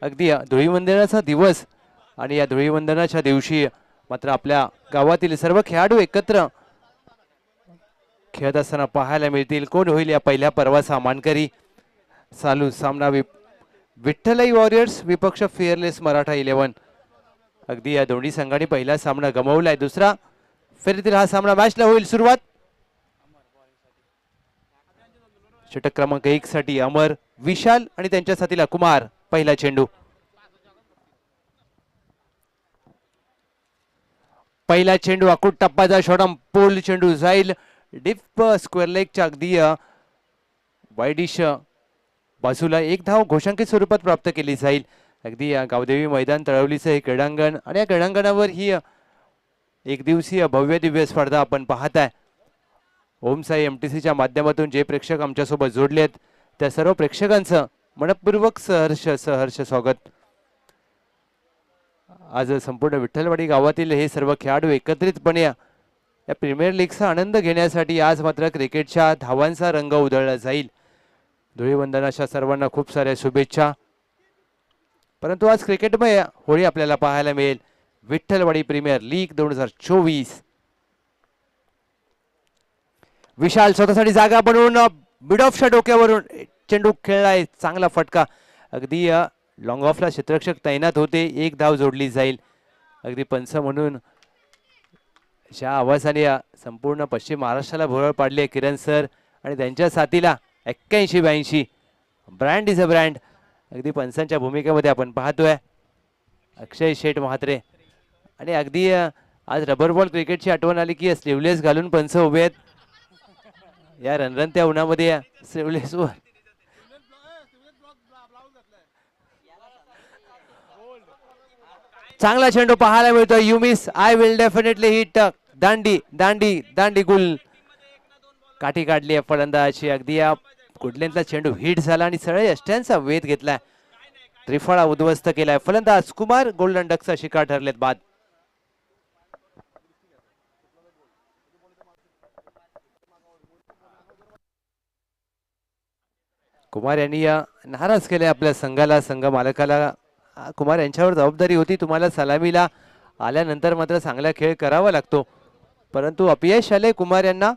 अगदी धुळीवंदनाचा दिवस आणि या धुळीवंदनाच्या दिवशी मात्र आपल्या गावातील सर्व खेळाडू एकत्र खेळत असताना पाहायला मिळतील. कोण होईल या पहिल्या पर्वाचा मानकरी. चालू सामना विठ्ठलाई वॉरियर्स विपक्ष फिअरलेस मराठा 11. अगदी या दोन्ही संघांनी पहिला सामना गमावलाय. दुसरा फेरीतील हा सामना मॅचला होईल सुरुवात. षटक क्रमांक 1 साठी अमर, विशाल आणि त्यांच्या साथीला कुमार. पहिला चेंडू, पहिला चेंडू अकुट टप्पाचा शॉटम पोल चेंडू जाईल डीप स्क्वेअर लेगच्या अगदी वाईडिश बाजूला. एक धाव घोषांकित स्वरूपात प्राप्त केली जाईल. अगदी गावदेवी मैदान तळवलीचं हे क्रीडांगण आणि या क्रीडांगणावर ही एक दिवसीय भव्य दिव्य स्पर्धा आपण पाहताय. ओम साई MTCच्या माध्यमातून जे प्रेक्षक आमच्यासोबत जोडलेत त्या सर्व प्रेक्षकांचं मनपूर्वक सहर्ष स्वागत. आज संपूर्ण विठ्ठलवाडी गावातील हे सर्व खेळाडू एकत्रितपणे या प्रीमियर लीगचा आनंद घेण्यासाठी आज मात्र क्रिकेटच्या धावांचा रंग उधळला जाईल. धुळीवंदनाच्या सर्वांना खूप साऱ्या शुभेच्छा. परंतु आज क्रिकेटमय होळी आपल्याला पाहायला मिळेल. Vitthalwadi premier league 2024. विशाल स्वतःसाठी जागा बनवून मिड ऑफच्या डोक्यावरून चेंडू खेळलाय. चांगला फटका. अगदी लॉंग ऑफला क्षेत्ररक्षक तैनात होते. एक धाव जोडली जाईल. अगदी पंच म्हणून ज्या आवाजाने संपूर्ण पश्चिम महाराष्ट्राला भोवळ पाडली किरण सर आणि त्यांच्या साथीला 81-82 ब्रँड इज अ ब्रँड. अगदी पंचांच्या भूमिकेमध्ये आपण पाहतोय अक्षय शेठ म्हात्रे. आणि अगदी आज रबर बॉल क्रिकेटची आठवण आली की स्लीवलेस घालून पंच उभे आहेत. या रणरणत्या उन्हामध्ये स्लीवलेस वर चांगला चेंडू पाहायला मिळतो. You miss I will definitely hit. दांडी दांडी दांडी गुल काठी काढली आहे फलंदाजी. अगदी या कुडलेंतला चेंडू हिट झाला आणि सरळ यष्ट्यांचा वेध घेतलाय. त्रिफळा उद्ध्वस्त केलाय. फलंदाज कुमार गोल्डन डकचा शिकार ठरलेत बाद. कुमार यांनी नाराज केले आपल्या संघाला, संघ मालकाला. कुमार यांच्यावर जबाबदारी होती. तुम्हाला सलामीला आल्यानंतर मात्र चांगला खेळ करावा लागतो. परंतु अपयश आले कुमार यांना.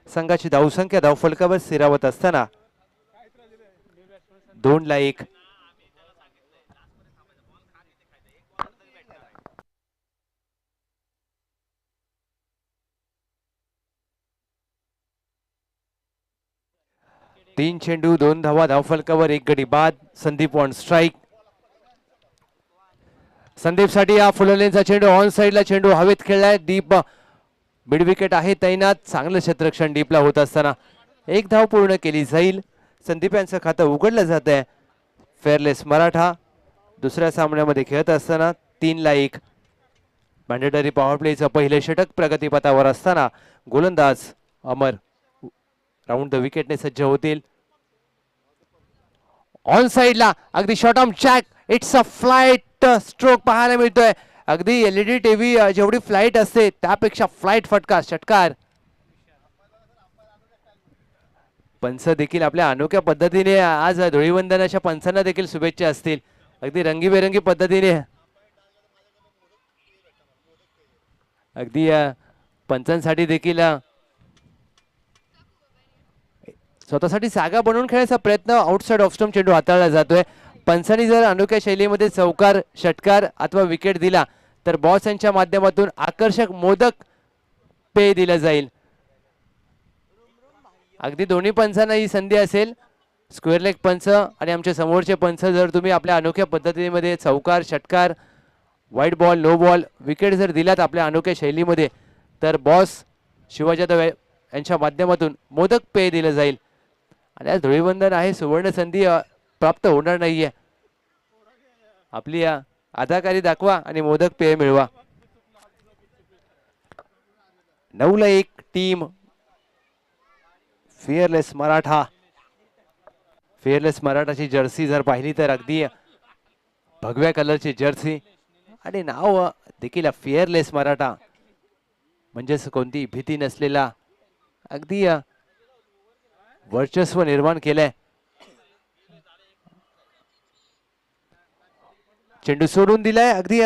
संघाची धावसंख्या धावफलकावर स्थिरावत असताना 2-1. तीन चेंडू 2 धावा धावफलकावर 1 गडी बाद. Sandeep on strike. संदीप साठी हा फुललेंचा चेंडू ऑन साइडला चेंडू हवेत खेळलाय. डीप मिड विकेट आहे तैनात. चांगलं क्षेत्ररक्षण डीपला होत असताना 1 धाव पूर्ण केली जाईल. संदीप यांचं खातं उघडलं जात आहे. फेअरलेस मराठा दुसऱ्या सामन्यामध्ये खेळत असताना 3-1. मॅन्डेटरी पॉवर प्लेचं पहिले षटक प्रगतीपथावर असताना गोलंदाज अमर राऊंड द विकेटने सज्ज होतील. ऑन साइडला अगदी short on check. It's a flight stroke पाहायला मिळतोय. अगदी LED टीव्ही जेवढी फ्लाइट असते त्यापेक्षा फ्लाइट फटका षटकार. पंच देखील आपल्या अनोख्या पद्धतीने आज धुळीवंदनाच्या पंचांना देखील शुभेच्छा असतील. अगदी रंगीबेरंगी पद्धतीने अगदी पंचांसाठी देखील स्वतःसाठी जागा बनवून खेळायचा प्रयत्न. आउटसाइड ऑफ स्टंप चेंडू हाताळला जातोय. पंचांनी जर अनोख्या शैलीमध्ये चौकार, षटकार अथवा विकेट दिला तर बॉस यांच्या माध्यमातून आकर्षक मोदक पेय दिलं जाईल. अगदी दोन्ही पंचांना ही संधी असेल. स्क्वेअर लेग पंच आणि आमचे समोरचे पंच जर तुम्ही आपल्या अनोख्या पद्धतीमध्ये चौकार, षटकार, वाईट बॉल, नो बॉल, विकेट जर दिलात आपल्या अनोख्या शैलीमध्ये तर बॉस शिवाजी यादव यांच्या माध्यमातून मोदक पेय दिलं जाईल. आणि आज धुळीवंदन आहे. सुवर्ण संधी प्राप्त होणार नाहीये. आपली अदाकारी दाखवा आणि मोदक पेय मिळवा. 9-1 टीम फिअरलेस मराठा. फिअरलेस मराठाची जर्सी जर पाहिली तर अगदी भगव्या कलरची जर्सी आणि नाव देखील फिअरलेस मराठा म्हणजेच कोणती भीती नसलेला अगदी वर्चस्व निर्माण केलंय. चेंडू सोडून दिलाय अगदी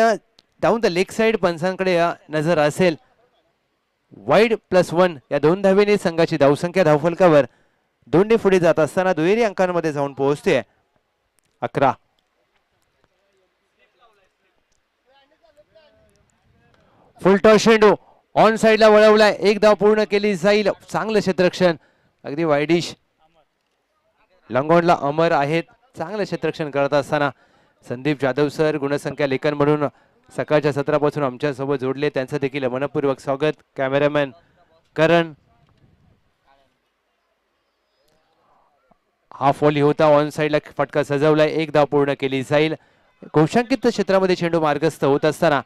डाऊन द लेग साइड. पंचांकडे नजर असेल. वाईड +1 या 2 धावेने संघाची धावसंख्या धावफलकावर 2 पुढे जात असताना दुहेरी अंकांमध्ये जाऊन पोहोचते 11. फुल टॉस चेंडू ऑन साइडला वळवलाय. एक धाव पूर्ण केली जाईल. चांगलं क्षेत्ररक्षण अगदी वाईडिश. लॉंगॉनला अमर आहेत. चांगलं क्षेत्ररक्षण करत असताना संदीप जाधव सर गुणसंख्या लेखन म्हणून सकाळच्या सत्रापासून आमच्या सोबत जोडले, त्यांचं देखील मनपूर्वक स्वागत. कॅमेरामॅन करण. हाफ व्हॉली होता. ऑन साइडला फटका सजवलाय. एक धाव पूर्ण केली जाईल. घोषांकित क्षेत्रामध्ये चेंडू मार्गस्थ होत असताना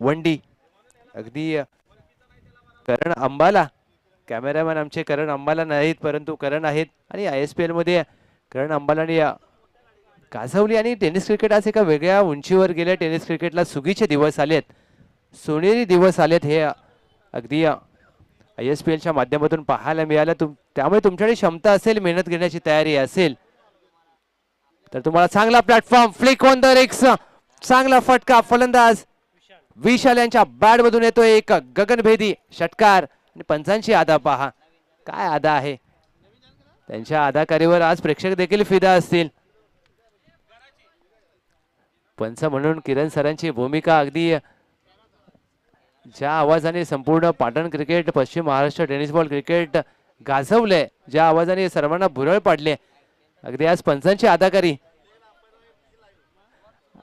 वंडी अगदी करण अंबाला. कॅमेरामॅन आमचे करण अंबाला नाहीत परंतु करण आहेत. आणि ISPL मध्ये करण अंबालाने गाजवली. आणि टेनिस क्रिकेट आज एका वेगळ्या उंचीवर गेल्या. टेनिस क्रिकेटला सुगीचे दिवस आलेत, सोनेरी दिवस आलेत. हे अगदी ISPLच्या माध्यमातून पाहायला मिळालं. त्यामुळे तुमच्याकडे क्षमता असेल, मेहनत घेण्याची तयारी असेल तर तुम्हाला चांगला platform. Flick on the rakes. चांगला फटका. फलंदाज विशाल यांच्या बॅट मधून येतो एक गगनभेदी षटकार. आणि पंचांची आदा पहा, काय आदा आहे. त्यांच्या अदाकारीवर आज प्रेक्षक देखील फिदा असतील. पंच म्हणून किरण सरांची भूमिका अगदी ज्या आवाजाने संपूर्ण पाटण क्रिकेट, पश्चिम महाराष्ट्र टेनिस बॉल क्रिकेट गाजवले, ज्या आवाजाने सर्वांना भुरळ पाडले, अगदी आज पंचांची अदाकारी.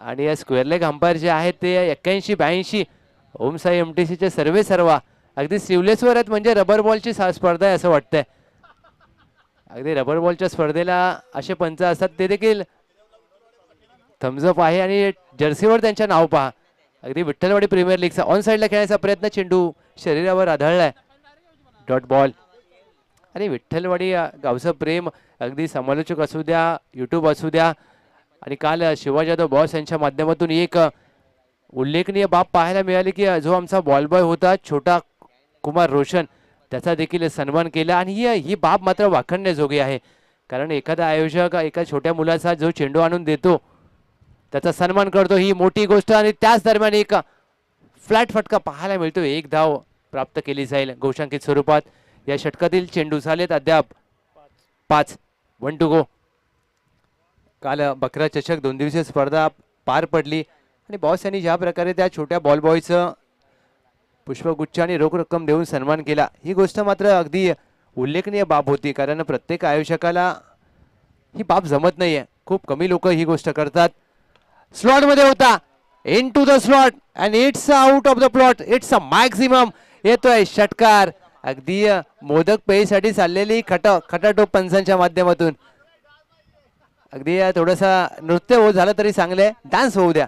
आणि या स्क्वेअर लेग अंपायर जे आहेत ते 81-82 ओम साई MTC चे सर्व अगदी स्लीवलेसवर आहेत. म्हणजे रबर बॉलची स्पर्धा आहे असं वाटतंय. अगदी रबर बॉलच्या स्पर्धेला असे पंच असतात. ते देखील थम्सअप आहे आणि जर्सीवर त्यांच्या नाव पहा. अगदी विठ्ठलवाडी प्रीमियर लीगचा ऑन साइडला खेळण्याचा प्रयत्न. चेंडू शरीरावर आदळलाय. Dot ball. आणि विठ्ठलवाडी गावचं प्रेम अगदी समालोचक असू द्या, यूट्यूब असू द्या, आणि काल शिवाजी जाधव बॉस यांच्या माध्यमातून एक उल्लेखनीय बाब पाहायला मिळाली की जो आमचा बॉल बॉय होता छोटा कुमार रोशन, त्याचा देखील सन्मान केला. आणि ही बाब मात्र वाखणण्याजोगी आहे. कारण एखादा आयोजक एका छोट्या मुलाचा जो चेंडू आणून देतो त्याचा सन्मान करतो, ही मोठी गोष्ट. आणि त्याच दरम्यान एक फ्लॅट फटका पाहायला मिळतो. एक धाव प्राप्त केली जाईल घोषांकित स्वरूपात. या षटकातील चेंडू झालेत अद्याप 5. 1 to go. काल बकरा चषक 2 दिवसीय स्पर्धा पार पडली आणि बॉस यांनी ज्या प्रकारे त्या छोट्या बॉल बॉयचं पुष्पगुच्छ आणि रोख रक्कम देऊन सन्मान केला, ही गोष्ट मात्र अगदी उल्लेखनीय बाब होती. कारण प्रत्येक आयोजकाला ही बाब जमत नाहीये. खूप कमी लोक ही गोष्ट करतात. स्लॉट मध्ये होता. Into the slot and it's out of the plot. It's a maximum. येतोय षटकार. अगदी मोदक पेयीसाठी चाललेली खटाटोप पंचांच्या माध्यमातून. अगदी थोडंसा नृत्य हो झालं तरी चांगले, डान्स होऊ द्या.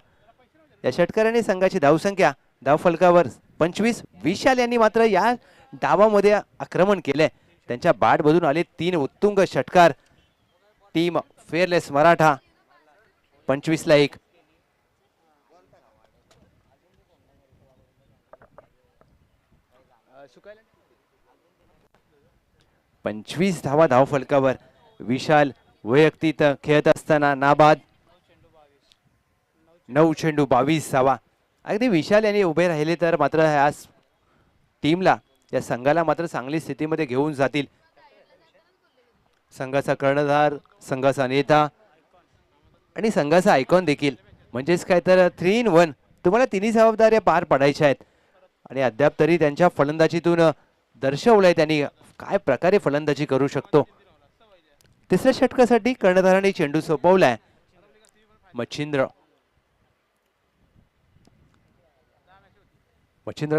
या षटकाराने संघाची धावसंख्या धावफलकावर 25. विशाल यांनी मात्र या डावामध्ये आक्रमण केले. त्यांच्या बॅट मधून आले 3 उत्तुंग षटकार. टीम फेअरलेस मराठा 25ला 1. पंचवीस धावा धावफलकावर. विशाल वैयक्तिक खेळत असताना नाबाद. 9 चेंडू 22 धावा. अगदी विशाल यांनी उभे राहिले तर मात्र या टीमला, या संघाला मात्र चांगली स्थितीमध्ये घेऊन जातील. संघाचा कर्णधार, संघाचा नेता आणि संघाचा आयकॉन देखील. म्हणजेच काय तर 3 in 1. तुम्हाला तिन्ही जबाबदाऱ्या पार पाडायच्या आहेत. आणि अद्याप तरी त्यांच्या फलंदाजीतून दर्शवलंय त्यांनी काय प्रकारे फलंदाजी करू शकतो. तिसऱ्या षटकासाठी कर्णधाराने चेंडू सोपवलाय. मच्छिंद्र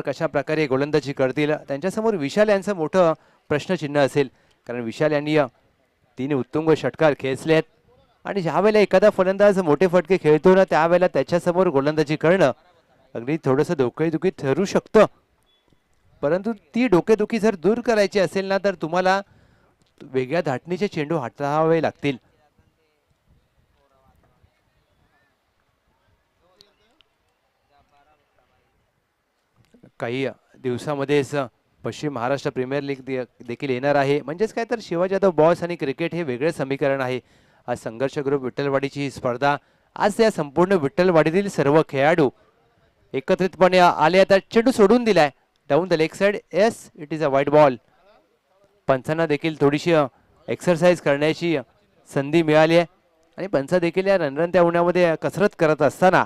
कशा प्रकारे गोलंदाजी करतील त्यांच्यासमोर विशाल यांचं मोठं प्रश्नचिन्ह असेल. कारण विशाल यांनी 3 उत्तुंग षटकार खेचलेत. आणि ज्या वेळेला एखादा फलंदाज मोठे फटके खेळतो ना, त्यावेळेला त्याच्यासमोर गोलंदाजी करणं अगदी थोडंसं डोकेदुखी ठरू शकतं. परंतु ती डोकेदुखी जर दूर करायची असेल ना, तर तुम्हाला वेगळ्या धाटणीचे चेंडू हाताळावे लागतील. काही दिवसामध्येच पश्चिम महाराष्ट्र प्रीमियर लीग देखील येणार आहे. म्हणजेच काय तर शिवाजी जाधव बॉस आणि क्रिकेट हे वेगळे समीकरण आहे. आज संघर्ष ग्रुप विठ्ठलवाडीची ही स्पर्धा आज या संपूर्ण विठ्ठलवाडीतील सर्व खेळाडू एकत्रितपणे आले. आता चेंडू सोडून दिलाय down the leg side. Yes, it is a white ball. पंचांना देखील थोडीशी एक्सरसाइज करण्याची संधी मिळाली आहे आणि पंच देखील या रणरणत्या उन्हामध्ये कसरत करत असताना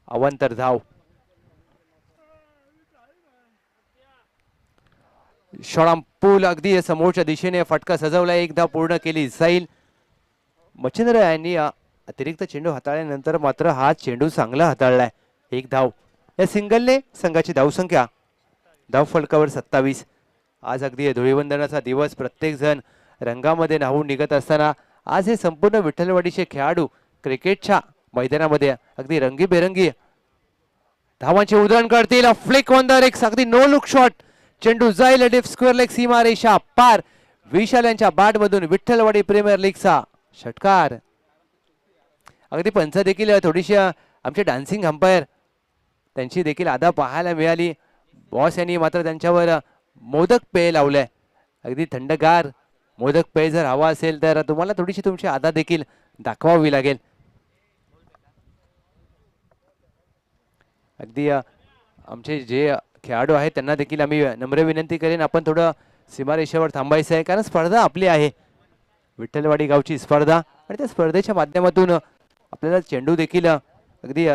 अवांतर धाव. शॉर्ट पूल अगदी समोरच्या दिशेने फटका सजवला. एक धाव पूर्ण केली जाईल. मच्छिंद्र यांनी अतिरिक्त चेंडू हाताळल्यानंतर मात्र हा चेंडू चांगला हाताळलाय. एक धाव या सिंगलने संघाची धावसंख्या धाव फलकावर 27. आज अगदी धुळीवंदनाचा दिवस. प्रत्येक जण रंगामध्ये न्हावून निघत असताना आज हे संपूर्ण विठ्ठलवाडीचे खेळाडू क्रिकेटच्या मैदानामध्ये अगदी रंगीबेरंगी धावांचे उधळण करतील. फ्लिक ऑन द रेक्स, अगदी नो लुक शॉट. चेंडू जाईल डीप स्क्वेअर लेग सीमा रेषा पार. विशाल यांच्या बॅट मधून विठ्ठलवाडी प्रीमियर लीगचा षटकार. अगदी पंच देखील थोडीशी आमचे डान्सिंग अंपायर त्यांची देखील अदा पाहायला मिळाली. बॉस यांनी मात्र त्यांच्यावर मोदक पेय लावलंय. अगदी थंडगार मोदक पेय जर हवा असेल तर तुम्हाला थोडीशी तुमची अदा देखील दाखवावी लागेल. अगदी आमचे जे खेळाडू आहेत त्यांना देखील आम्ही नम्र विनंती करेन, आपण थोडं सीमारेषेवर थांबायचं आहे कारण स्पर्धा आपली आहे. विठ्ठलवाडी गावची स्पर्धा आणि त्या स्पर्धेच्या माध्यमातून आपल्याला चेंडू देखील अगदी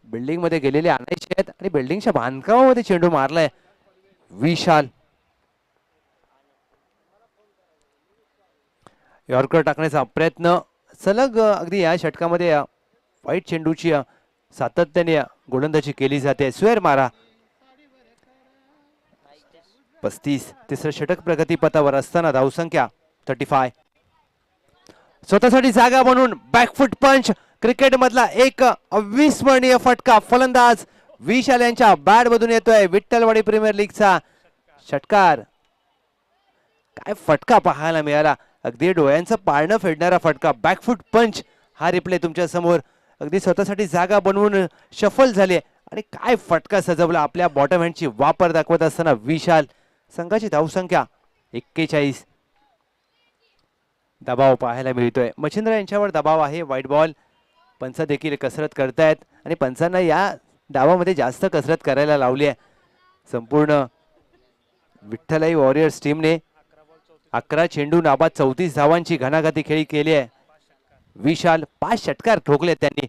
बिल्डिंग मध्ये गेलेले आणायचे आहेत आणि बिल्डिंगच्या बांधकामामध्ये चेंडू मारलाय विशाल. यॉर्कर टाकण्याचा प्रयत्न सलग अगदी या षटकामध्ये वाईट चेंडूची सातत्याने गोलंदाजी केली जाते. स्वेर मारा. 35. तिसरं षटक प्रगतीपथावर असताना धावसंख्या 35. स्वतःसाठी जागा बनवून बॅकफुट पंच. क्रिकेट मधला एक अविस्मरणीय फटका फलंदाज विशाल यांच्या बॅट मधून येतोय. विठ्ठलवाडी प्रीमियर लीगचा षटकार. काय फटका पाहायला मिळाला. अगदी डोळ्यांचं पाळणं फेडणारा फटका. बॅकफुट पंच हा रिप्ले तुमच्या समोर. अगदी स्वतःसाठी जागा बनवून शफल झाली आणि काय फटका सजवला. आपल्या बॉटम हँडची वापर दाखवत असताना विशाल. संघाची धावसंख्या 41. दबाव पाहायला मिळतोय. मच्छिंद्र यांच्यावर दबाव आहे. White ball. पंच देखील कसरत करतायत आणि पंचांना या डावामध्ये जास्त कसरत करायला लावली आहे. संपूर्ण विठ्ठलाई वॉरियर्स टीमने 11 चेंडू नाबाद 34 धावांची घणाघाती खेळी केली आहे. विशाल 5 षटकार ठोकले त्यांनी.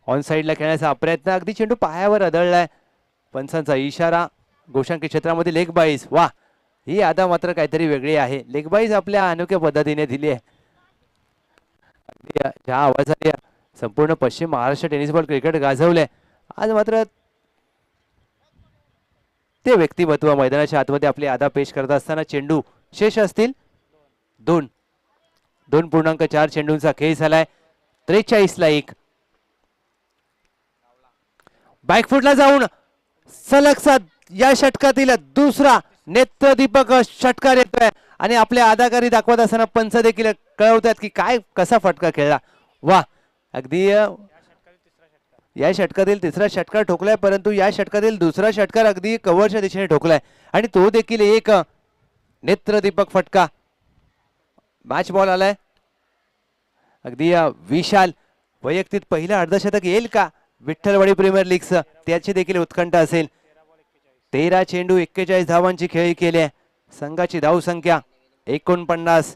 ऑन साइडला खेळण्याचा प्रयत्न. अगदी चेंडू पायावर आदळलाय. पंचांचा इशारा. गोशांकी क्षेत्रामध्ये लेग बाईज. वा, ही आता मात्र काहीतरी वेगळी आहे. लेग बाईज आपल्या अनोख्या पद्धतीने दिली आहे. ज्या आवाजाने संपूर्ण पश्चिम महाराष्ट्र टेनिस बॉल क्रिकेट गाजवलंय आज मात्र ते व्यक्तिमत्व मैदानाच्या आतमध्ये आपली अदा पेश करत असताना चेंडू शेष असतील 2.4 चेंडूंचा खेळ झालाय. 43ला 1. बॅकफुटला जाऊन सलग सात या षटकातील दुसरा नेत्रदीपक षटकार येतोय आणि आपल्या अदाकारी दाखवत असताना पंच देखील कळवतात की काय कसा फटका खेळला. वा, अगदी या षटकातील तिसरा षटकार ठोकलाय परंतु या षटकातील दुसरा षटकार अगदी कव्हरच्या दिशेने ठोकलाय आणि तो देखील एक नेत्रदीपक फटका. मॅच बॉल आलाय. अगदी विशाल वैयक्तिक पहिलं अर्धशतक येईल का विठ्ठलवाडी प्रीमियर लीगचं, त्याची देखील उत्कंठा असेल. 13 चेंडू 41 धावांची खेळी केली आहे. संघाची धावसंख्या 49.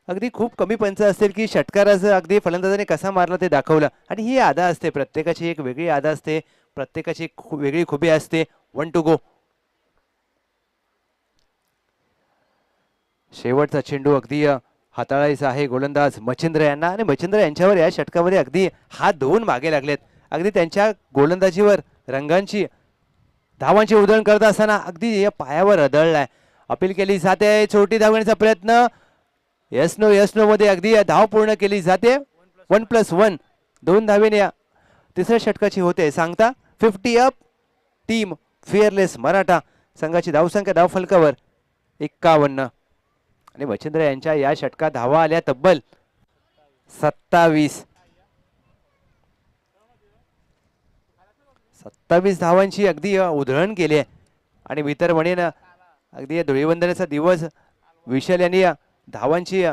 अगदी खूप कमी पंच असतील की षटकाराचं अगदी फलंदाजाने कसा मारला ते दाखवलं आणि ही आदा असते. प्रत्येकाची एक वेगळी आदा असते. प्रत्येकाची एक वेगळी खुबी असते. 1 टू गो. शेवटचा चेंडू अगदी हाताळायचा आहे गोलंदाज मच्छिंद्र यांना आणि मच्छिंद्र यांच्यावर या षटकामध्ये अगदी हात धुवून मागे लागलेत. अगदी त्यांच्या गोलंदाजीवर रंगांची धावांची उधळण करत असताना अगदी या पायावर आदळलाय. अपील केली जाते. छोटी धावण्याचा प्रयत्न. यस नो मध्ये अगदी धाव पूर्ण केली जाते. 1+1 2 धावेने तिसऱ्या षटकाची होते सांगता. 50 अप. Team fearless Maratha. संघाची धावसंख्या धाव फलकावर 51 आणि मच्छिंद्र यांच्या या षटकात धावा आल्या तब्बल 27. 27 धावांची अगदी उधळण केली आहे आणि मी तर म्हणेन अगदी धुळीवंदनाचा दिवस विशाल यांनी धावांची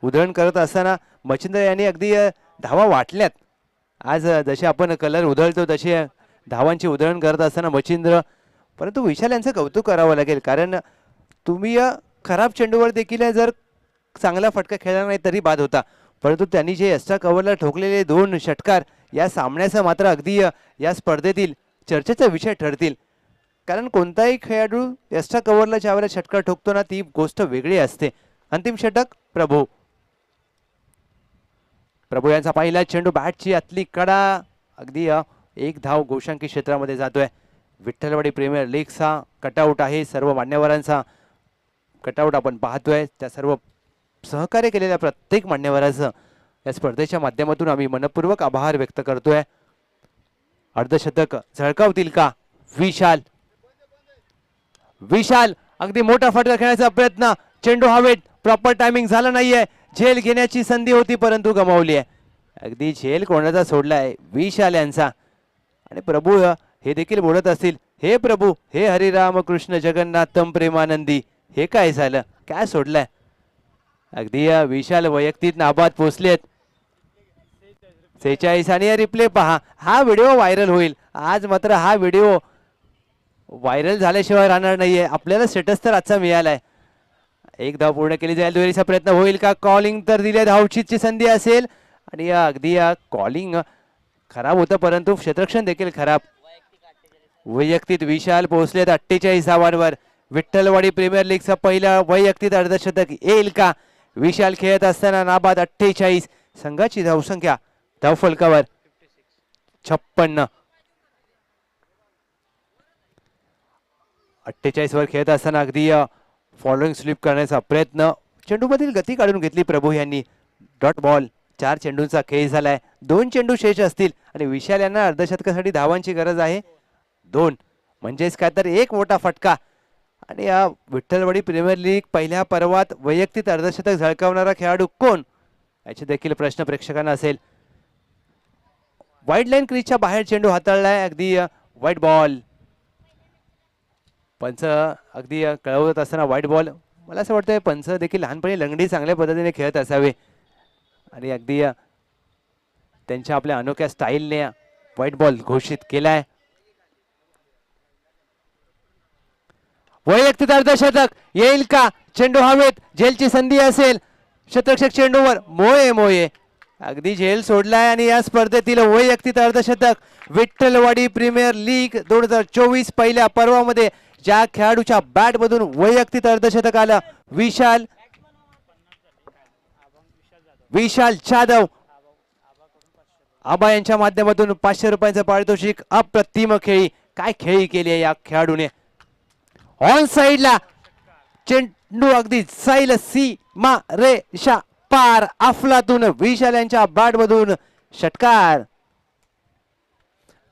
उधळण करत असताना मच्छिंद्र यांनी अगदी धावा वाटल्यात. आज जसे आपण कलर उधळतो तसे धावांची उधळण करत असताना मच्छिंद्र, परंतु विशाल यांचं कौतुक करावं लागेल, कारण तुम्ही खराब चेंडूवर देखील जर चांगला फटका खेळला नाही तरी बाद होता, परंतु त्यांनी जे एक्स्ट्रा कव्हरला ठोकलेले 2 षटकार या सामन्याचा मात्र अगदी या स्पर्धेतील चर्चेचा विषय ठरतील. कारण कोणताही खेळाडू एक्स्ट्रा कव्हरला ज्यावेळेला षटकार ठोकतो ना, ती गोष्ट वेगळी असते. अंतिम षटक प्रभू यांचा पहिला चेंडू बॅटची आतली कडा, अगदी 1 धाव गोशांकी क्षेत्रामध्ये जातोय. विठ्ठलवाडी प्रीमियर लीगचा कटआउट आहे, सर्व मान्यवरांचा कटआउट आपण पाहतोय. त्या सर्व सहकार्य केलेल्या प्रत्येक मान्यवराचं या स्पर्धेच्या माध्यमातून आम्ही मनपूर्वक आभार व्यक्त करतोय. अर्धशतक झळकावतील का विशाल अगदी मोठा फटका खेळण्याचा प्रयत्न, चेंडू हवेत, प्रॉपर टायमिंग झालं नाहीये. झेल घेण्याची संधी होती परंतु गमावली आहे. अगदी झेल कोणाचा सोडलाय, विशाल यांचा. आणि प्रभू हे देखील बोलत असतील, हे प्रभू हे हरिराम कृष्ण जगन्नाथम प्रेमानंदी, हे काय झालं, काय सोडलंय. अगदी विशाल वैयक्तिक नाबाद पोचलेत. 46 आणि रिप्ले पहा, हा व्हिडिओ व्हायरल होईल. आज मात्र हा व्हिडिओ व्हायरल झाल्याशिवाय राहणार नाहीये. आपल्याला स्टेटस तर आजचा मिळालाय. 1 धाव पूर्ण केली जाईल, दुहेरीचा प्रयत्न होईल का, कॉलिंग तर दिले, धावचीची संधी असेल. आणि अगदी कॉलिंग खराब होतं परंतु क्षेत्ररक्षण देखील खराब. वैयक्तिक विशाल पोहोचलेत 48 धावांवर. विठ्ठलवाडी प्रीमियर लीगचा पहिला वैयक्तिक अर्धशतक येईल का. विशाल खेळत असताना नाबाद 48. संघाची धावसंख्या धावफलकावर 56. 48 वर खेळत असताना अगदी फॉलोइंग स्लिप करण्याचा प्रयत्न, चेंडूमधील गती काढून घेतली प्रभू यांनी. डॉट बॉल, 4 चेंडूंचा खेळ झालाय. 2 चेंडू शेष असतील आणि विशाल यांना अर्धशतकासाठी धावांची गरज आहे 2, म्हणजेच काय तर 1 मोठा फटका. आणि या विठ्ठलवाडी प्रीमियर लीग पहिल्या पर्वात वैयक्तिक अर्धशतक झळकावणारा खेळाडू कोण, याचे देखील प्रश्न प्रेक्षकांना असेल. वाईड लाईन क्रीजच्या बाहेर चेंडू हाताळलाय, अगदी वाईट बॉल. पंच अगदी कळवत असताना वाईट बॉल. मला असं वाटतंय पंच देखील लहानपणी लंगडी चांगल्या पद्धतीने खेळत असावे आणि अगदी त्यांच्या आपल्या अनोख्या स्टाईलने वाईट बॉल घोषित केलाय. वैयक्तिक अर्धशतक येईल का, चेंडू हवेत, झेलची संधी असेल. क्षेत्ररक्षक चेंडूवर मोये अगदी झेल सोडलाय. आणि या स्पर्धेतील वैयक्तिक अर्धशतक विठ्ठलवाडी प्रीमियर लीग 2024 पहिल्या पर्वामध्ये ज्या खेळाडूच्या बॅट मधून वैयक्तिक अर्धशतक आलं, विशाल जाधव. आबा यांच्या माध्यमातून 500 रुपयांचं पारितोषिक. अप्रतिम खेळी, काय खेळी केली आहे या खेळाडूने. ऑन साइडला चेंडू अगदी साईल सीमा रेषा पार, अफलातून विशाल यांच्या बॅट मधून षटकार.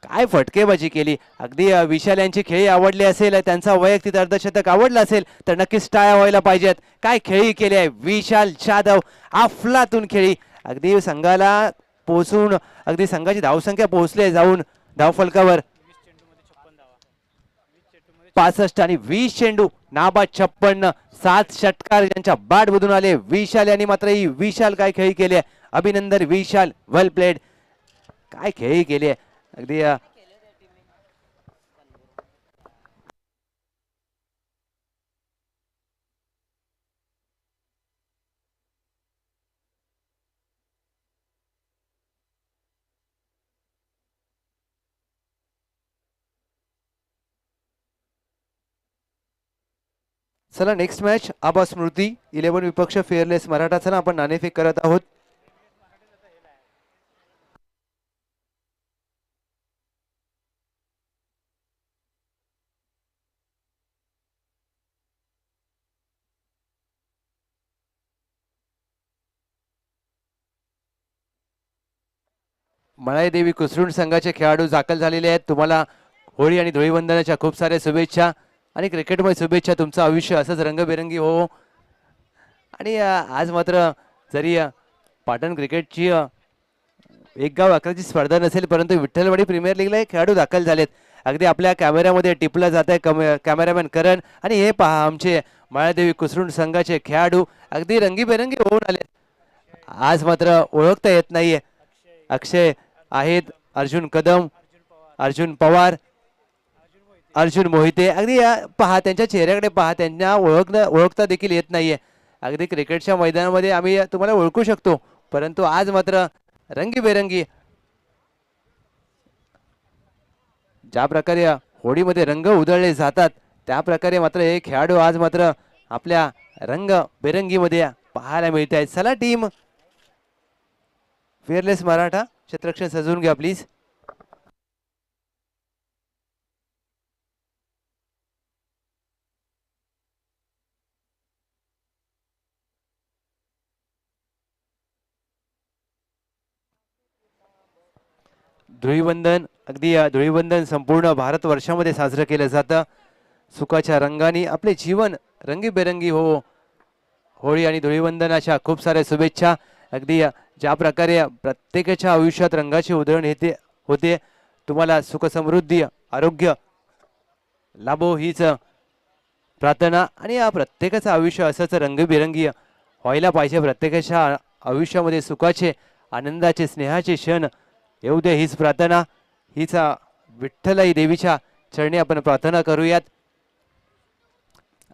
काय फटकेबाजी केली. अगदी विशाल यांची खेळी आवडली असेल, त्यांचा वैयक्तिक अर्धशतक आवडलं असेल तर नक्कीच टाळ्या व्हायला पाहिजेत. काय खेळी केली आहे विशाल जाधव, अफलातून खेळी. अगदी संघाला पोहोचून अगदी संघाची धावसंख्या पोहोचले जाऊन धावफलकावर 65 आणि 20 चेंडू नाबाद 56. 7 षटकार यांच्या बॅट मधून आले विशाल यांनी. मात्र ही विशाल काय खेळी केली आहे, अभिनंदन विशाल, वेल प्लेड. काय खेळी केली आहे अगदी. चला नेक्स्ट मॅच आबा स्मृती 11 विपक्ष फेअरलेस मराठा. चला आपण नाणेफेक करत आहोत. मळाई देवी कुसरुण संघाचे खेळाडू दाखल झालेले आहेत. तुम्हाला होळी आणि धुळीवंदनाच्या खूप साऱ्या शुभेच्छा आणि क्रिकेटमध्ये शुभेच्छा. तुमचं आयुष्य असंच रंगबेरंगी हो. आणि आज मात्र जरी पाटण क्रिकेटची 1 गाव 11ची स्पर्धा नसेल परंतु विठ्ठलवाडी प्रीमियर लीगला खेळाडू दाखल झालेत. अगदी आपल्या कॅमेऱ्यामध्ये टिपलं जात आहे कॅमेरामॅन करण. आणि हे पहा आमचे माळादेवी कुसरुण संघाचे खेळाडू अगदी रंगीबेरंगी होऊन आले. आज मात्र ओळखता येत नाहीये. अक्षय आहेत, अर्जुन कदम, अर्जुन पवार, अर्जुन मोहिते. अगदी पहा त्यांच्या चेहऱ्याकडे पहा, त्यांना ओळखता देखील येत नाहीये. अगदी क्रिकेटच्या मैदानामध्ये आम्ही तुम्हाला ओळखू शकतो, परंतु आज मात्र रंगीबेरंगी ज्या प्रकारे होळीमध्ये रंग उधळले जातात त्या प्रकारे मात्र हे खेळाडू आज मात्र आपल्या रंगबेरंगीमध्ये पाहायला मिळत आहेत. चला टीम फिअरलेस मराठा क्षेत्ररक्षण सजवून घ्या प्लीज. धुळीवंदन, अगदी धुळीवंदन संपूर्ण भारतवर्षामध्ये साजरं केलं जातं. सुखाच्या रंगाने आपले जीवन रंगीबेरंगी हो. होळी आणि धुळीवंदनाच्या खूप साऱ्या शुभेच्छा. अगदी ज्या प्रकारे प्रत्येकाच्या आयुष्यात रंगाची उधळण होते, तुम्हाला सुख समृद्धी आरोग्य लाभो हीच प्रार्थना. आणि या प्रत्येकाचं आयुष्य असंच रंगीबेरंगी व्हायला पाहिजे. प्रत्येकाच्या आयुष्यामध्ये सुखाचे, आनंदाचे, स्नेहाचे क्षण येऊ दे हीच प्रार्थना. हीच विठ्ठलाई देवीच्या चरणी आपण प्रार्थना करूयात.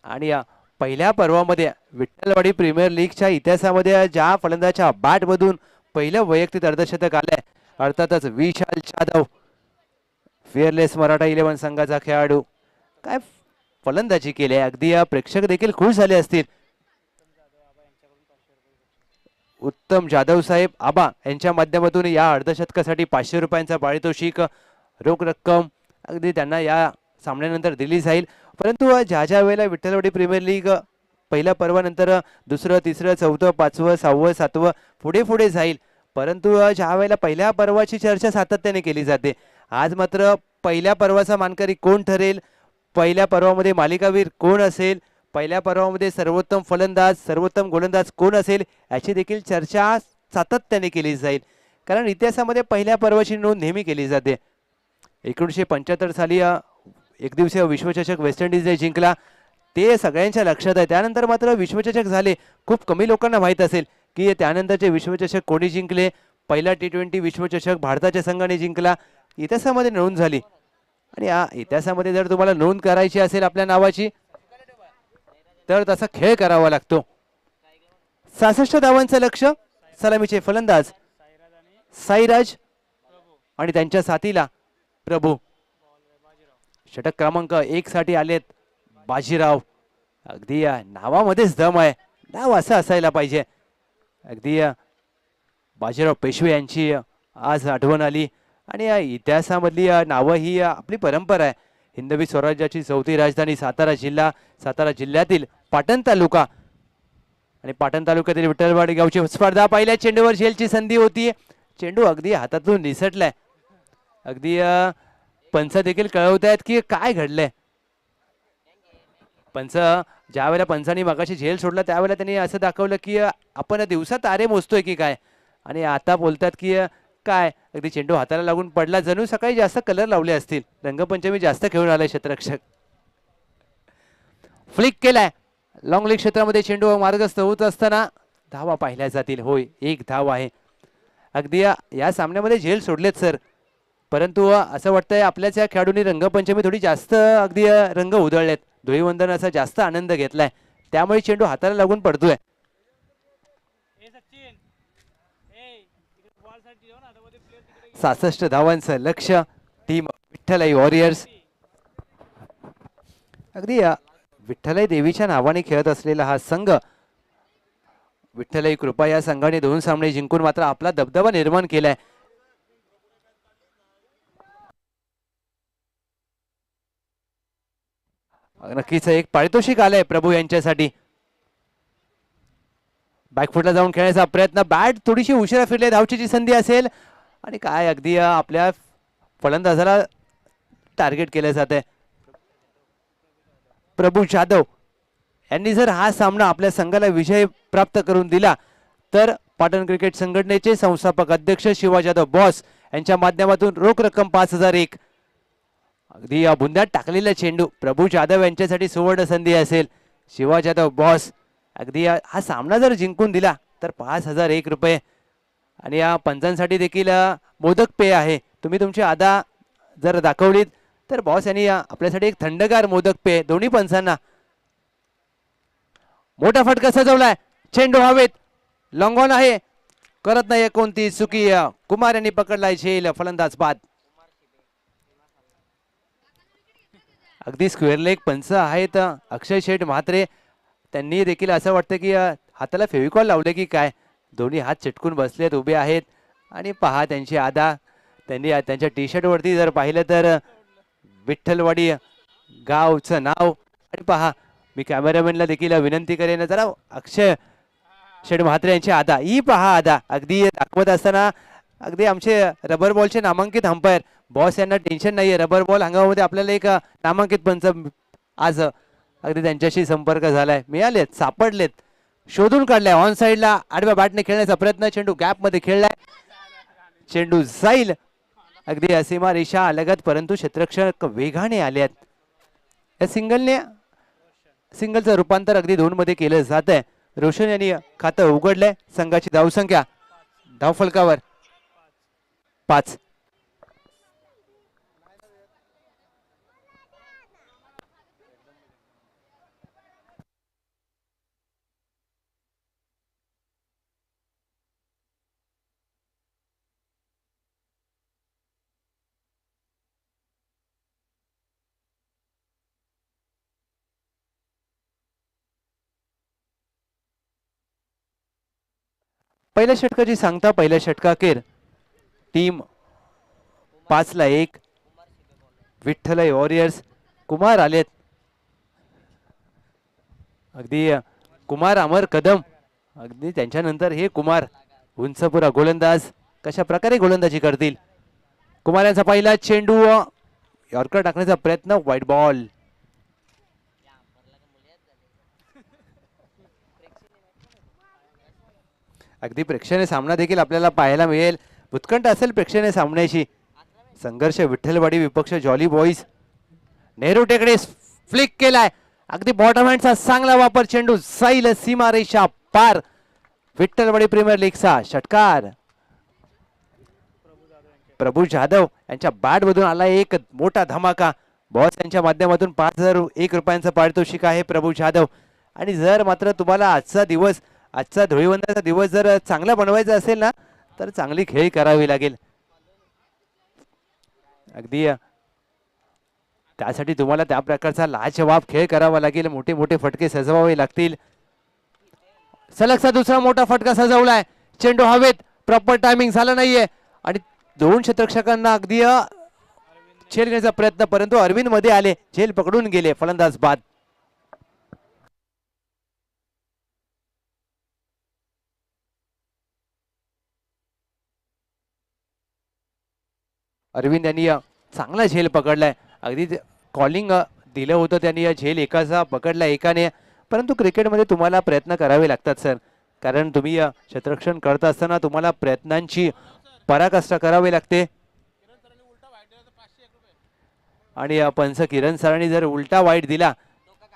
आणि या पहिल्या पर्वामध्ये विठ्ठलवाडी प्रीमियर लीगच्या इतिहासामध्ये ज्या फलंदाच्या बॅटमधून पहिलं वैयक्तिक अर्धशतक आलंय, अर्थातच विशाल जाधव, फिअरलेस मराठा 11 संघाचा खेळाडू. काय फलंदाजी केली आहे, अगदी प्रेक्षक देखील खुश झाले असतील. उत्तम जाधव साहेब आबा यांच्या माध्यमातून या अर्धशतकासाठी 500 रुपयांचा पारितोषिक रोख रक्कम अगदी त्यांना या सामन्यानंतर दिली जाईल. परंतु ज्या वेळेला विठ्ठलवाडी प्रीमियर लीग पहिल्या पर्वानंतर दुसरं, तिसरं, चौथं, 5वं, 6वं, 7वं पुढे जाईल, परंतु ज्या वेळेला पहिल्या पर्वाची चर्चा सातत्याने केली जाते. आज मात्र पहिल्या पर्वाचा मानकरी कोण ठरेल, पहिल्या पर्वामध्ये मालिकावीर कोण असेल, पहिल्या पर्वामध्ये सर्वोत्तम फलंदाज, सर्वोत्तम गोलंदाज कोण असेल याची देखील चर्चा सातत्याने केली जाईल. कारण इतिहासामध्ये पहिल्या पर्वाची नोंद नेहमी केली जाते. 1975 साली एकदिवसीय विश्वचषक वेस्ट इंडिजने जिंकला, ते सगळ्यांच्या लक्षात आहे. त्यानंतर मात्र विश्वचषक झाले, खूप कमी लोकांना माहीत असेल की त्यानंतरचे विश्वचषक कोणी जिंकले. पहिला T20 विश्वचषक भारताच्या संघाने जिंकला, इतिहासामध्ये नोंद झाली. आणि या इतिहासामध्ये जर तुम्हाला नोंद करायची असेल आपल्या नावाची तर तसा खेळ करावा लागतो. 66 धावांचं लक्ष, सलामीचे फलंदाज साईराज आणि त्यांच्या साथीला प्रभू. षटक क्रमांक 1 साठी आलेत बाजीराव. अगदी नावामध्येच दम आहे, नाव असं असायला पाहिजे. अगदी बाजीराव पेशवे यांची आज आठवण आली. आणि या इतिहासामधली नावं ही आपली परंपरा आहे. हिंदवी स्वराज्याची चौथी राजधानी सातारा जिल्हा, सातारा जिल्ह्यातील पाटण तालुका आणि पाटण तालुक्यातील विठ्ठलवाडी गावची स्पर्धा. पहिल्या चेंडूवर झेलची संधी होती, चेंडू अगदी हातातून निसटलाय. अगदी पंच देखील कळवत आहेत की काय घडलंय. पंच ज्या वेळेला पंचांनी मगाशी झेल सोडला त्यावेळेला त्यांनी असं दाखवलं की आपण दिवसात तारे मोजतोय की काय, आणि आता बोलतात की काय अगदी चेंडू हाताला लागून पडला, जणू सकाळी जास्त कलर लावले असतील, रंगपंचमी जास्त खेळून आलाय क्षेत्ररक्षक. फ्लिक केलाय लॉंग लीग क्षेत्रामध्ये, चेंडू मार्गस्थ होत असताना धावा पाहिल्या जातील. होय, 1 धाव आहे. अगदी या सामन्यामध्ये झेल सोडलेत सर, परंतु असं वाटतंय आपल्याच या खेळाडूंनी रंगपंचमी थोडी जास्त अगदी रंग उधळलेत, धुळीवंदनाचा जास्त आनंद घेतलाय, त्यामुळे चेंडू हाताला लागून पडतोय. 66 धावांचं लक्ष टीम विठ्ठलाई वॉरियर्स. अगदी विठ्ठलाई देवीच्या नावाने खेळत असलेला हा संघ विठ्ठलाई कृपा या संघाने 2 सामने जिंकून मात्र आपला दबदबा निर्माण केलाय. नक्कीच एक पारितोषिक आलंय प्रभू यांच्यासाठी. बॅकफुटला जाऊन खेळण्याचा प्रयत्न, बॅट थोडीशी उशिरा फिरले, धावचीची संधी असेल आणि काय अगदी आपल्या फलंदाजाला टार्गेट केलं जात आहे. प्रभू जाधव यांनी जर हा सामना आपल्या संघाला विजय प्राप्त करून दिला तर पाटण क्रिकेट संघटनेचे संस्थापक अध्यक्ष शिवा जाधव बॉस यांच्या माध्यमातून रोख रक्कम 5001. अगदी बुंद्यात टाकलेला चेंडू प्रभू जाधव यांच्यासाठी सुवर्ण संधी असेल. शिवा जाधव बॉस अगदी हा सामना जर जिंकून दिला तर 5,001 रुपये. आणि या पंचांसाठी देखील मोदक पेय आहे. तुम्ही तुमची आदा जर दाखवलीत तर बॉस यांनी आपल्यासाठी एक थंडगार मोदक पेय दोन्ही पंचांना. मोठा फटका सजवलाय, चेंडू हवेत, लॉंग ऑन आहे, करत नाही कोणती चुकी. कुमार यांनी पकडलाय झेल, फलंदाज बाद. अगदी स्क्वेअर लेग पंच आहेत अक्षय शेठ म्हात्रे. त्यांनी देखील असं वाटतं की हाताला फेविकॉल लावले की काय. दोन्ही हात चिटकून बसलेत, उभे आहेत. आणि पहा त्यांची आदा, त्यांनी त्यांच्या टी शर्ट वरती जर पाहिलं तर विठ्ठलवाडी गावचं नाव. आणि पहा, मी कॅमेरामॅनला देखील विनंती करेन जरा अक्षय शेठ म्हात्रे यांची आदा ही पहा. आदा अगदी दाखवत असताना अगदी आमचे रबर बॉलचे नामांकित अंपायर बॉस यांना टेन्शन नाहीये. रबर बॉल हंगामामध्ये आपल्याला एक नामांकित पंच आज अगदी त्यांच्याशी संपर्क झालाय, मिळालेत, सापडलेत, शोधून काढलाय. ऑन साइडला आडव्या बॅटने खेळण्याचा प्रयत्न, चेंडू गॅप मध्ये खेळलाय, चेंडू जाईल अगदी सीमा रेषा अलगत, परंतु क्षेत्ररक्षक वेगाने आलेत. या सिंगलचं रूपांतर अगदी 2 मध्ये केलं जात आहे. रोशन यांनी खातं उघडलंय. संघाची धावसंख्या धावफलकावर 5. पहिल्या षटकाची सांगता पहिल्या षटकाखेर टीम 5-1 विठ्ठल वॉरियर्स. कुमार आलेत, अगदी कुमार अमर कदम, अगदी त्यांच्यानंतर हे कुमार उंचपुरा गोलंदाज कशा प्रकारे गोलंदाजी करतील. कुमार यांचा पहिला चेंडू यॉर्कर टाकण्याचा प्रयत्न, व्हाईट बॉल. अगदी प्रेक्षणीय सामना देखील आपल्याला पाहायला मिळेल. उत्कंठ असेल प्रेक्षणीय सामन्याची. संघर्ष विठ्ठलवाडी विपक्ष जॉली बॉईज. नेहरू टेकडे फ्लिक केलाय, अगदी बॉटम हँडचा चांगला वापर, चेंडू जाईल सीमारेषा पार. विठ्ठलवाडी प्रीमियर लीगचा षटकार प्रभू जाधव यांच्या बॅट मधून आला एक मोठा धमाका. बॉस यांच्या माध्यमातून 5,001 रुपयांचं पारितोषिक आहे प्रभू जाधव. आणि जर मात्र तुम्हाला आजचा दिवस, आजचा धुळीवंदनाचा दिवस जर चांगला बनवायचा असेल ना, तर चांगली खेळी करावी लागेल. अगदी त्यासाठी तुम्हाला त्या प्रकारचा लाजवाब खेळ करावा लागेल. मोठे मोठे फटके सजवावे लागतील. सलगचा दुसरा मोठा फटका सजवलाय, चेंडू हवेत, प्रॉपर टायमिंग झाला नाहीये. आणि 2 क्षेत्ररक्षकांना अगदी झेल घेण्याचा प्रयत्न, परंतु अरविंद मध्ये आले, झेल पकडून गेले, फलंदाज बाद. अरविंद यांनी चांगला झेल पकडलाय. अगदी कॉलिंग दिलं होतं त्यांनी, या झेल एकाचा पकडला एकाने. परंतु क्रिकेटमध्ये तुम्हाला प्रयत्न करावे लागतात सर, कारण तुम्ही क्षेत्ररक्षण करत असताना तुम्हाला प्रयत्नांची पराकाष्ठा करावी लागते. आणि पंच किरण सरांनी जर उलटा वाईट दिला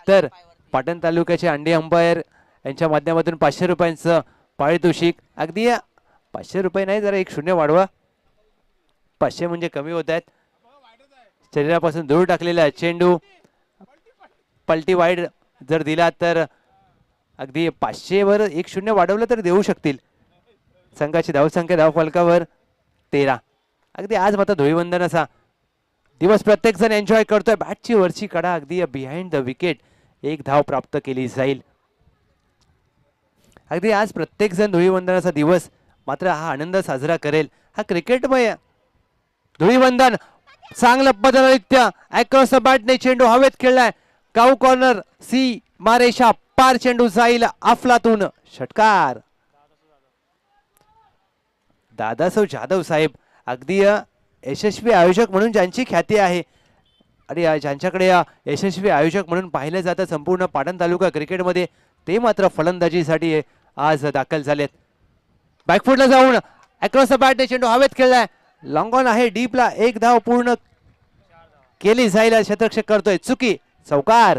तर पाटण तालुक्याचे अंडे अंपायर यांच्या माध्यमातून 500 रुपयांचं पारितोषिक. अगदी 500 रुपये नाही, जरा 1 शून्य वाढवा. 500 म्हणजे कमी होत आहेत. शरीरापासून दूर टाकलेला चेंडू पलटी वाईड जर दिला तर अगदी 500 वर 1 शून्य वाढवलं तर देऊ शकतील. संघाची धावसंख्या धावफलकावर 13. अगदी आज मात्र धुळीवंदनाचा दिवस प्रत्येक जण एन्जॉय करतोय. बॅटची वरची कडा अगदी बिहाइंड द विकेट 1 धाव प्राप्त केली जाईल. अगदी आज प्रत्येक जण धुळीवंदनाचा दिवस मात्र हा आनंद साजरा करेल. हा क्रिकेटमय धुळीवंदन चांगल्या पद्धतीने अक्रॉस द बॅटने चेंडू हवेत खेळलाय. काऊ कॉर्नर, सी मारेशा पार, चेंडू जाईल अफलातून, षटकार. दादासाहेब जाधव साहेब अगदी यशस्वी आयोजक म्हणून ज्यांची ख्याती आहे आणि ज्यांच्याकडे यशस्वी आयोजक म्हणून पाहिलं जातं संपूर्ण पाटण तालुका क्रिकेटमध्ये, ते मात्र फलंदाजीसाठी आज दाखल झालेत. बॅकफुटला जाऊन अक्रॉस द बॅटने चेंडू हवेत खेळलाय, लॉंग ऑन आहे, डीपला 1 धाव पूर्ण केली जाईल. क्षेत्ररक्षक करतोय चुकी, चौकार.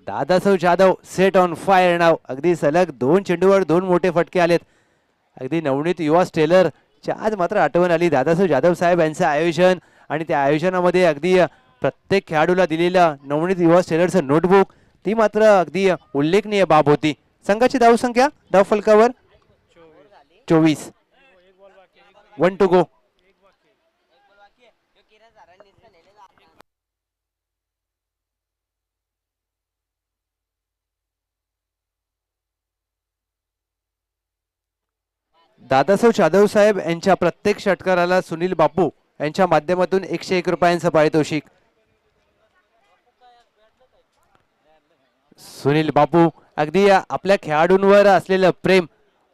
Dadasaheb Jadhav set on fire नाव. अगदी सलग 2 चेंडूवर 2 मोठे फटके आलेत. अगदी नवनीत युवा स्टेलर ची आज मात्र आठवण आली दादासाहेब जाधव साहेब यांचं आयोजन आणि त्या आयोजनामध्ये अगदी प्रत्येक खेळाडूला दिलेलं नवनीत युवा स्टेलरचं नोटबुक ती मात्र अगदी उल्लेखनीय बाब होती. संघाची धावसंख्या धाव फलकावर 24. 1 to go. दादासाहेब जाधव साहेब यांच्या प्रत्येक षटकाराला सुनील बापू यांच्या माध्यमातून 101 रुपयांचं पारितोषिक. सुनील बापू अगदी आपल्या खेळाडूंवर असलेलं प्रेम,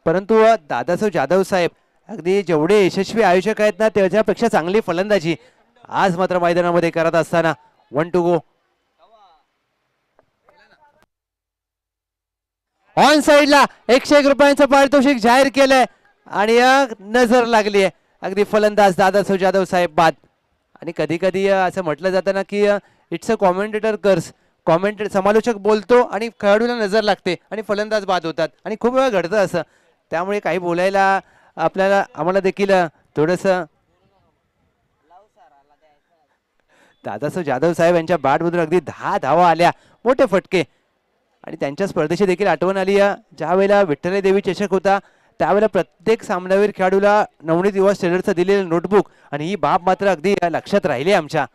परंतु दादासाहेब जाधव साहेब अगदी जेवढे यशस्वी आयोजक आहेत ना त्याच्यापेक्षा चांगली फलंदाजी आज मात्र मैदानामध्ये करत असताना. 1 to go. ऑन साइडला 101 रुपयांचं पारितोषिक जाहीर केलंय आणि नजर लागली आहे. अगदी फलंदाज दादासाहेब जाधव साहेब बाद. आणि कधी कधी असं म्हटलं जातं ना की इट्स अ कॉमेंटेटर कर्स. समालोचक बोलतो आणि खेळाडूला नजर लागते आणि फलंदाज बाद होतात आणि खूप वेळा घडतं असं. त्यामुळे काही बोलायला आम्हाला देखील थोडंसं दादासाहेब जाधव साहेब यांच्या बॅटमधून अगदी 10 धावा आल्या, मोठे फटके. आणि त्यांच्या स्पर्धेची देखील आठवण आली. ज्या वेळेला विठ्ठल देवी चषक होता त्यावेळेला प्रत्येक सामनावीर खेळाडूला नवनीत युवा स्टेलरचं दिलेलं नोटबुक आणि ही बाब मात्र अगदी लक्षात राहिली आमच्या.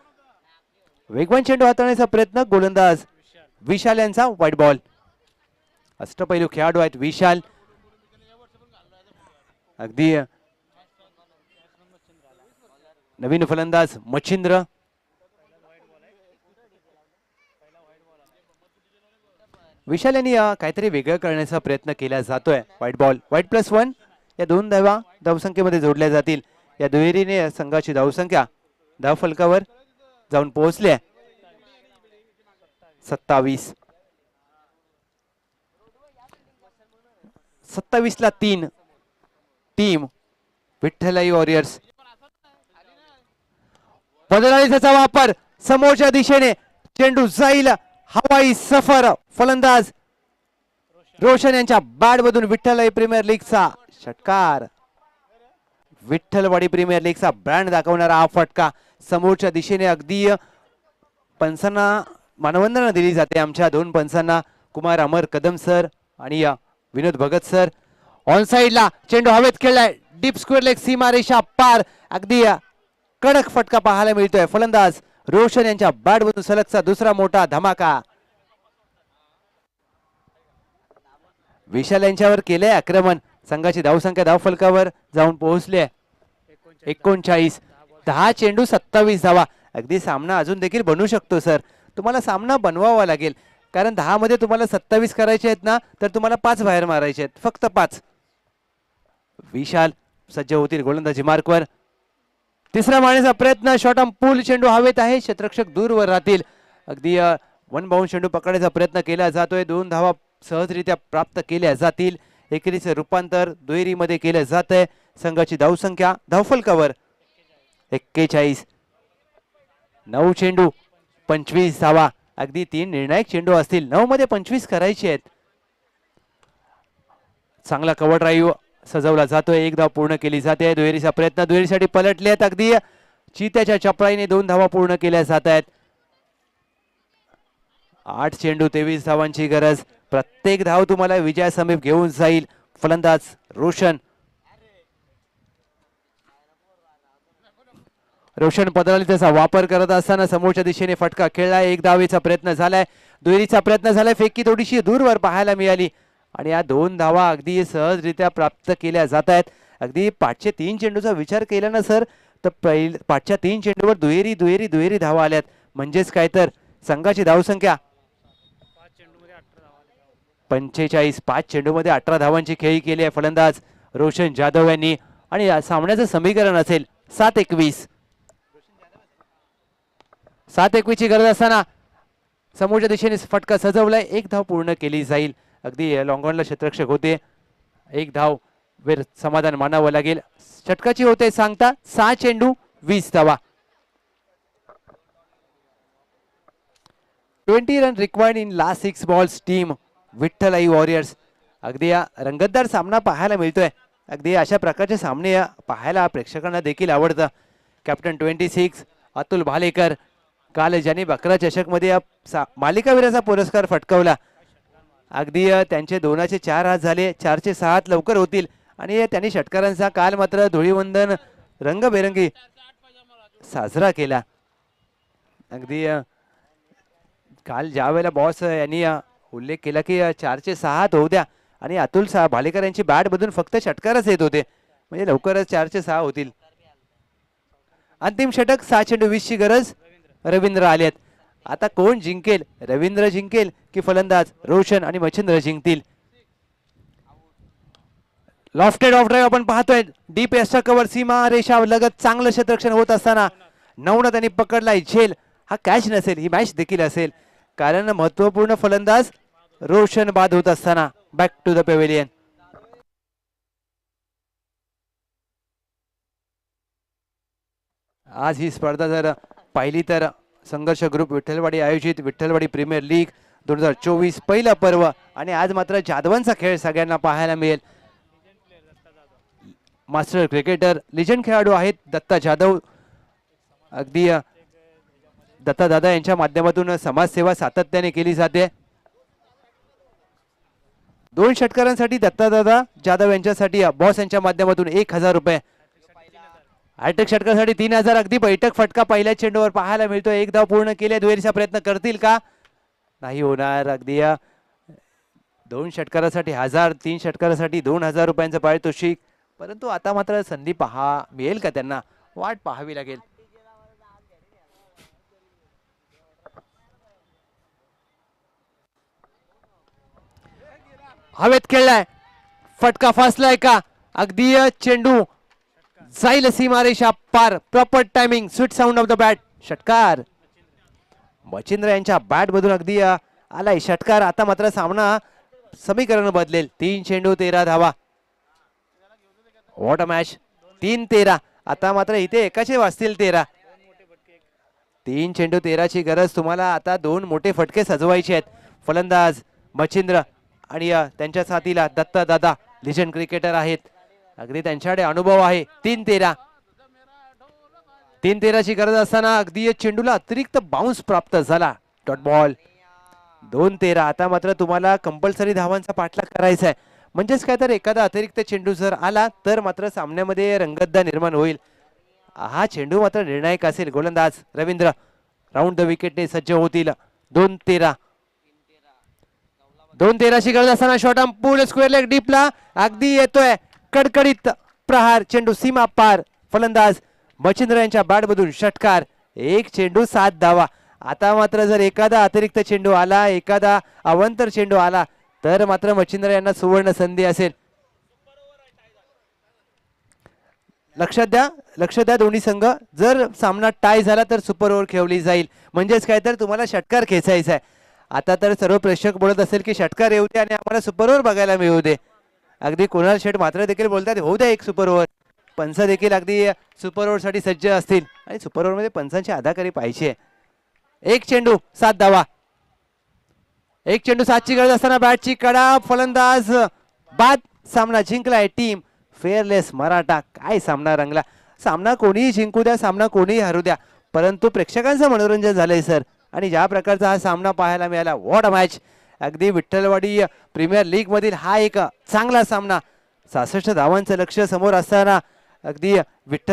वेगवान चेंडू हाताळण्याचा प्रयत्न गोलंदाज विशाल यांचा व्हाईट बॉल. अष्टपैलू खेळाडू आहेत विशाल. अगदी नवीन फलंदाज मच्छिंद्र. विशाल यांनी काहीतरी वेगळं करण्याचा प्रयत्न केला जातोय. White ball. व्हाईट +1 या 2 धावा धावसंख्येमध्ये जोडल्या जातील. या दुहेरीने संघाची धावसंख्या धाव फलकावर जाऊन पोहोचले 27. 27ला 3 टीम विठ्ठलाई वॉरियर्स. बदलाचा वापर समोरच्या दिशेने चेंडू जाईल हवाई सफर. फलंदाज रोशन यांच्या बॅट मधून विठ्ठलाई प्रीमियर लीगचा षटकार. विठ्ठलवाडी प्रीमियर लीगचा ब्रँड दाखवणारा हा फटका समोरच्या दिशेने. अगदी पंचांना मानवंदना दिली जाते आमच्या 2 पंचांना, कुमार अमर कदम सर आणि विनोद भगत सर. ऑन साइडला चेंडू हवेत खेळलाय. डीप स्क्वेअर लेग सीमारेषा पार. अगदी कडक फटका पाहायला मिळतोय. फलंदाज रोशन यांच्या बॅट मधून सलगचा दुसरा मोठा धमाका. विशाल यांच्यावर केलंय आक्रमण. संघाची धावसंख्या धाव फलकावर जाऊन पोहोचली 39. 10 चेंडू 27 धावा. अगदी सामना अजून देखील बनू शकतो सर. तुम्हाला सामना बनवावा लागेल कारण 10 मध्ये तुम्हाला 27 करायचे आहेत ना तर तुम्हाला 5 बाहेर मारायचे आहेत, फक्त 5. विशाल सज्ज होतील गोलंदाजी मार्कवर. तिसरा मारण्याचा प्रयत्न. शॉर्ट आर्म पूल चेंडू हवेत आहे. क्षेत्ररक्षक दूरवर राहतील. अगदी 1 बाउंड चेंडू पकडायचा प्रयत्न केला जातोय. 2 धावा सहजरित्या प्राप्त केल्या जातील. एकेरीचे रूपांतर दुहेरीमध्ये केलं जात आहे. संघाची धावसंख्या धावफलकावर 41. 9 चेंडू 25 धावा. अगदी 3 निर्णायक चेंडू असतील. 9 मध्ये 25 करायचे आहेत. चांगला कव्हर ड्राईव्ह सजवला जातोय. 1 धाव पूर्ण केली जाते. दुहेरीचा प्रयत्न. दुहेरीसाठी पलटले आहेत. अगदी चित्याच्या चपळाईने 2 धावा पूर्ण केल्या जात आहेत. 8 चेंडू 23 धावांची गरज. प्रत्येक धाव तुम्हाला विजय समीप घेऊन जाईल. फलंदाज रोशन. रोशन पदरालीचा वापर करत असताना समोरच्या दिशेने फटका खेळलाय. 1 धावेचा प्रयत्न झालाय. दुहेरीचा प्रयत्न झालाय. फेकी थोडीशी दूरवर पाहायला मिळाली आणि या 2 धावा अगदी सहजरित्या प्राप्त केल्या जात आहेत. अगदी 5चे 3 चेंडूचा विचार केला ना सर तर 5च्या 3 चेंडूवर दुहेरी दुहेरी दुहेरी धावा आल्यात. म्हणजेच काय तर संघाची धावसंख्या 45. 5 चेंडूमध्ये 18 धावांची खेळी केली आहे फलंदाज रोशन जाधव यांनी. आणि या सामन्याचं समीकरण असेल 7-21. 7-21 ची गरज असताना समोरच्या दिशेने फटका सजवलाय. 1 धाव पूर्ण केली जाईल. अगदी लॉंगॉनला क्षेत्ररक्षक होते. 1 धाव वर समाधान मानावं लागेल. षटकाची होते सांगता 6 चेंडू 20 धावा. 20 run required in last 6 balls team Vitthal I warriors. अगदी या रंगतदार सामना पाहायला मिळतोय. अगदी अशा प्रकारचे सामने पाहायला प्रेक्षकांना देखील आवडतं. कॅप्टन 26 अतुल भालेकर काल ज्यांनी बकरा चषक मध्ये मालिकावीराचा पुरस्कार फटकावला. अगदी त्यांचे 2चे 4 हात झाले, 4चे 6 हात लवकर होतील आणि त्यांनी षटकारांचा काल मात्र धुळीवंदन रंगबेरंगी साजरा केला. अगदी काल ज्या वेळेला बॉस यांनी उल्लेख केला की 4चे 6 हात होऊ द्या आणि अतुल भालेकर यांची बॅट मधून फक्त षटकारच येत होते, म्हणजे लवकरच 4चे 6 होतील. अंतिम षटक 6 चेंडू 20 ची गरज. रवींद्र आलेत. आता कोण जिंकेल? रवींद्र जिंकेल की फलंदाज रोशन आणि मच्छिंद्र जिंकतील? लॉफ्टेड ऑफ ड्राईव्ह आपण पाहतोय. डीप एस्टर कव्हर सीमा रेषा लगत चांगलं क्षेत्ररक्षण होत असताना नवना त्यांनी पकडलाय झेल. हा कॅच नसेल, ही मॅच देखील असेल, कारण महत्वपूर्ण फलंदाज रोशन बाद होत असताना. Back to the pavilion. आज ही स्पर्धा जर पाहिली तर संघर्ष ग्रुप विठ्ठलवाडी आयोजित विठ्ठलवाडी प्रीमियर लीग 2024 पहिला पर्व आणि आज मात्र जाधवांचा खेळ सगळ्यांना पाहायला मिळेल. मास्टर क्रिकेटर लिजंड खेळाडू आहेत दत्ता जाधव. अगदी दत्ता दादा यांच्या माध्यमातून समाजसेवा सातत्याने केली जाते. 2 षटकारांसाठी दत्ता दादा जाधव यांच्यासाठी बॉस यांच्या माध्यमातून 1000 रुपये. हॅट्रिक षटकासाठी 3000. अगदी बैठक फटका पहिल्या चेंडूवर पाहायला मिळतो. 1 धाव पूर्ण केले. दुहेरीचा प्रयत्न करतील का? नाही होणार. अगदी 2 षटकारासाठी 1000, 3 षटकारासाठी 2000 रुपयांचं पारितोषिक. परंतु आता मात्र संधी मिळेल का त्यांना? वाट पाहावी लागेल. हवेत खेळलाय, फटका फासलाय का? अगदी चेंडू जाईल सीमारेषा पार. Proper timing, sweet sound of the bat. षटकार मच्छिंद्र यांच्या बॅट मधून अगदी आलाय षटकार. आता मात्र सामना समीकरण बदलेल. 3 चेंडू 13 धावा. What a match. 3-13. आता मात्र इथे एकाचे वाजतील 13. 3 चेंडू 13 ची गरज तुम्हाला. आता 2 मोठे फटके सजवायचे आहेत. फलंदाज मच्छिंद्र आणि त्यांच्या साथीला दत्ता दादा लिजंड क्रिकेटर आहेत. अगदी त्यांच्याकडे अनुभव आहे. 3-13. 3-13 ची गरज असताना अगदी चेंडूला अतिरिक्त बाउन्स प्राप्त झाला. Dot ball. 2-13. आता मात्र तुम्हाला कंपल्सरी धावांचा पाठलाग करायचा आहे. म्हणजेच काय तर एखादा अतिरिक्त चेंडू जर आला तर मात्र सामन्यामध्ये रंगतदार निर्माण होईल. हा चेंडू मात्र निर्णायक असेल. गोलंदाज रवींद्र राऊंड द विकेटने सज्ज होतील. 2-13. 2-13 ची गरज असताना शॉर्ट आर्म पूल स्क्वेअर लेग डीपला अगदी येतोय. कडकडीत प्रहार. चेंडू सीमा पार. फलंदाज मच्छिंद्र यांच्या बॅट मधून षटकार. 1 चेंडू 7 धावा. आता मात्र जर एखादा अतिरिक्त चेंडू आला, एखादा अवांतर चेंडू आला तर मात्र मच्छिंद्र यांना सुवर्ण संधी असेल. लक्षात द्या दोन्ही संघ. जर सामना टाय झाला तर सुपर ओव्हर खेळली जाईल. म्हणजेच काय तर तुम्हाला षटकार खेचायचा आहे. आता तर सर्व प्रेक्षक बोलत असेल की षटकार येऊ दे आणि आम्हाला सुपर ओव्हर बघायला मिळू दे. अगदी कुणाल शेठ मात्र देखील बोलतात होऊ द्या 1 सुपर ओव्हर. पंच देखील अगदी सुपर ओव्हर साठी सज्ज असतील आणि सुपर ओव्हर मध्ये पंचांची अदाकारी पाहिजे. 1 चेंडू 7 धावा. 1 चेंडू 7 ची गरज असताना बॅटची कडा. फलंदाज बाद. सामना जिंकलाय टीम फेअरलेस मराठा. काय सामना रंगला. सामना कोणीही जिंकू द्या, सामना कोणीही हरू द्या, परंतु प्रेक्षकांचं मनोरंजन झालंय सर. आणि ज्या प्रकारचा हा सामना पाहायला मिळाला. What a match. अगदी विठ्ठलवाडी प्रीमियर लीग मधील हा एक चांगला सामना. 66 धावांचं लक्ष्य समोर असताना अगदी विठ्ठल